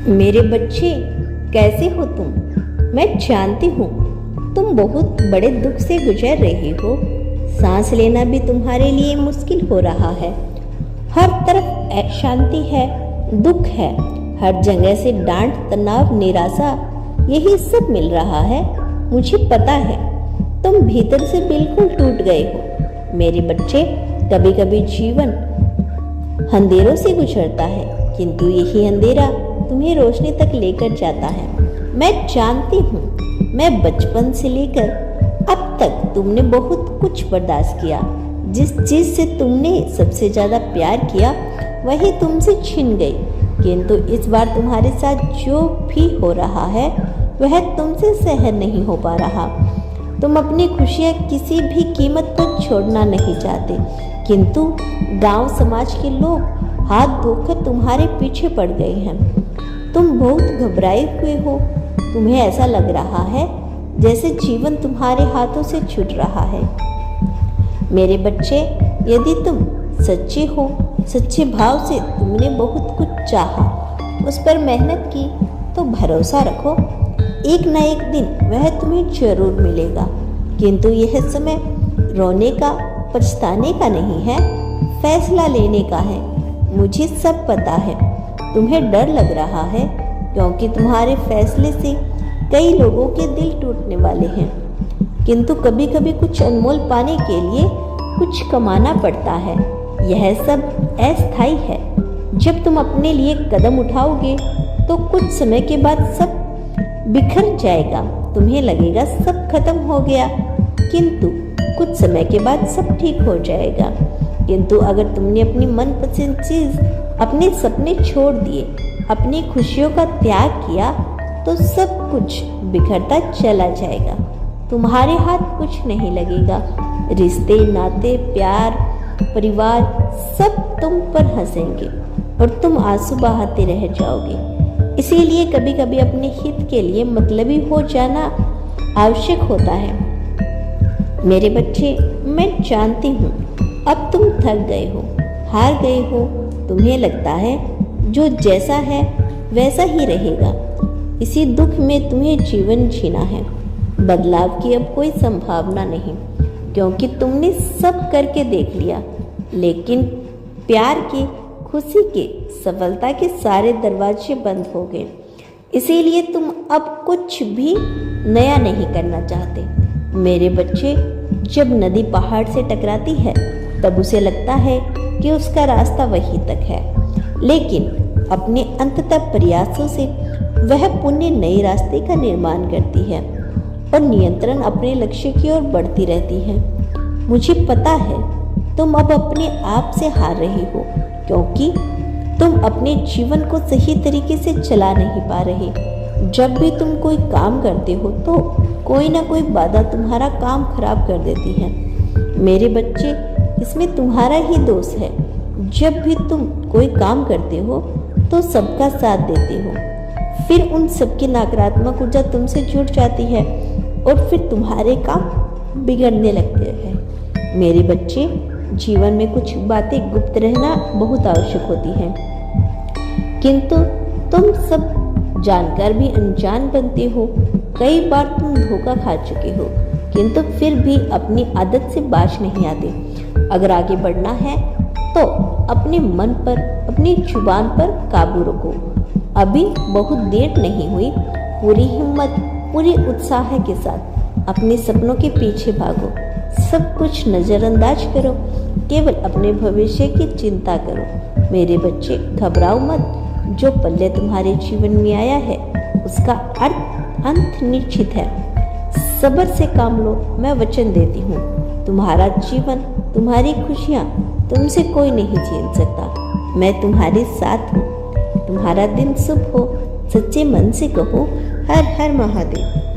मेरे बच्चे, कैसे हो तुम? मैं जानती हूँ तुम बहुत बड़े दुख से गुजर रहे हो। सांस लेना भी तुम्हारे लिए मुश्किल हो रहा है। हर तरफ अशांति है, दुख है, हर जगह से डांट, तनाव, निराशा, यही सब मिल रहा है। मुझे पता है तुम भीतर से बिल्कुल टूट गए हो। मेरे बच्चे, कभी कभी जीवन अंधेरों से गुजरता है, किंतु यही अंधेरा तुम्हें रोशनी तक लेकर जाता है। मैं जानती हूँ, मैं बचपन से लेकर अब तक तुमने बहुत कुछ बर्दाश्त किया। जिस चीज से तुमने सबसे ज्यादा प्यार किया वही तुमसे छिन गई। किंतु इस बार तुम्हारे साथ जो भी हो रहा है वह तुमसे सहन नहीं हो पा रहा। तुम अपनी खुशियाँ किसी भी कीमत पर छोड़ना नहीं चाहते, किंतु गांव समाज के लोग हाथ धोकर तुम्हारे पीछे पड़ गए हैं। तुम बहुत घबराए हुए हो। तुम्हें ऐसा लग रहा है जैसे जीवन तुम्हारे हाथों से छूट रहा है। मेरे बच्चे, यदि तुम सच्चे हो, सच्चे भाव से तुमने बहुत कुछ चाहा, उस पर मेहनत की, तो भरोसा रखो एक न एक दिन वह तुम्हें जरूर मिलेगा। किंतु यह समय रोने का, पछताने का नहीं है, फैसला लेने का है। मुझे सब पता है तुम्हें डर लग रहा है, क्योंकि तुम्हारे फैसले से कई लोगों के दिल टूटने वाले हैं। किंतु कभी कभी कुछ अनमोल पाने के लिए कुछ कमाना पड़ता है। यह सब अस्थायी है। जब तुम अपने लिए कदम उठाओगे तो कुछ समय के बाद सब बिखर जाएगा। तुम्हें लगेगा सब खत्म हो गया, किंतु कुछ समय के बाद सब ठीक हो जाएगा। किंतु अगर तुमने अपनी मनपसंद चीज, अपने सपने छोड़ दिए, अपनी खुशियों का त्याग किया, तो सब कुछ बिखरता चला जाएगा। तुम्हारे हाथ कुछ नहीं लगेगा। रिश्ते, नाते, प्यार, परिवार सब तुम पर हंसेंगे और तुम आंसू बहाते रह जाओगे। इसीलिए कभी कभी अपने हित के लिए मतलबी हो जाना आवश्यक होता है। मेरे बच्चे, मैं जानती हूँ अब तुम थक गए हो, हार गए हो। तुम्हें लगता है जो जैसा है वैसा ही रहेगा। इसी दुख में तुम्हें जीवन जीना है। बदलाव की अब कोई संभावना नहीं, क्योंकि तुमने सब करके देख लिया। लेकिन प्यार के, खुशी के, सफलता के सारे दरवाजे बंद हो गए। इसीलिए तुम अब कुछ भी नया नहीं करना चाहते। मेरे बच्चे, जब नदी पहाड़ से टकराती है तब उसे लगता है कि उसका रास्ता वहीं तक है, लेकिन अपने अंततः प्रयासों से वह पुण्य नए रास्ते का निर्माण करती है और नियंत्रण अपने लक्ष्य की ओर बढ़ती रहती है। मुझे पता है तुम अब अपने आप से हार रही हो, क्योंकि तुम अपने जीवन को सही तरीके से चला नहीं पा रहे। जब भी तुम कोई काम करते हो तो कोई ना कोई बाधा तुम्हारा काम खराब कर देती है। मेरे बच्चे, इसमें तुम्हारा ही दोष है। जब भी तुम कोई काम करते हो तो सबका साथ देते हो, फिर उन सबकी नकारात्मक ऊर्जा तुमसे जुड़ जाती है और फिर तुम्हारे काम बिगड़ने लगते हैं। मेरे बच्चे, जीवन में कुछ बातें गुप्त रहना बहुत आवश्यक होती हैं, किंतु तुम सब जानकर भी अनजान बनते हो। कई बार तुम धोखा खा चुके हो, किंतु फिर भी अपनी आदत से बाज नहीं आते। अगर आगे बढ़ना है तो अपने मन पर, अपनी जुबान पर काबू रखो। अभी बहुत देर नहीं हुई। पूरी हिम्मत, पूरी उत्साह के साथ अपने सपनों के पीछे भागो। सब कुछ नज़रअंदाज करो, केवल अपने भविष्य की चिंता करो। मेरे बच्चे, घबराओ मत। जो पल्ले तुम्हारे जीवन में आया है उसका अंत निश्चित है। सब्र से काम लो। मैं वचन देती हूँ, तुम्हारा जीवन, तुम्हारी खुशियाँ तुमसे कोई नहीं छीन सकता। मैं तुम्हारे साथ हूँ। तुम्हारा दिन शुभ हो। सच्चे मन से कहो, हर हर महादेव।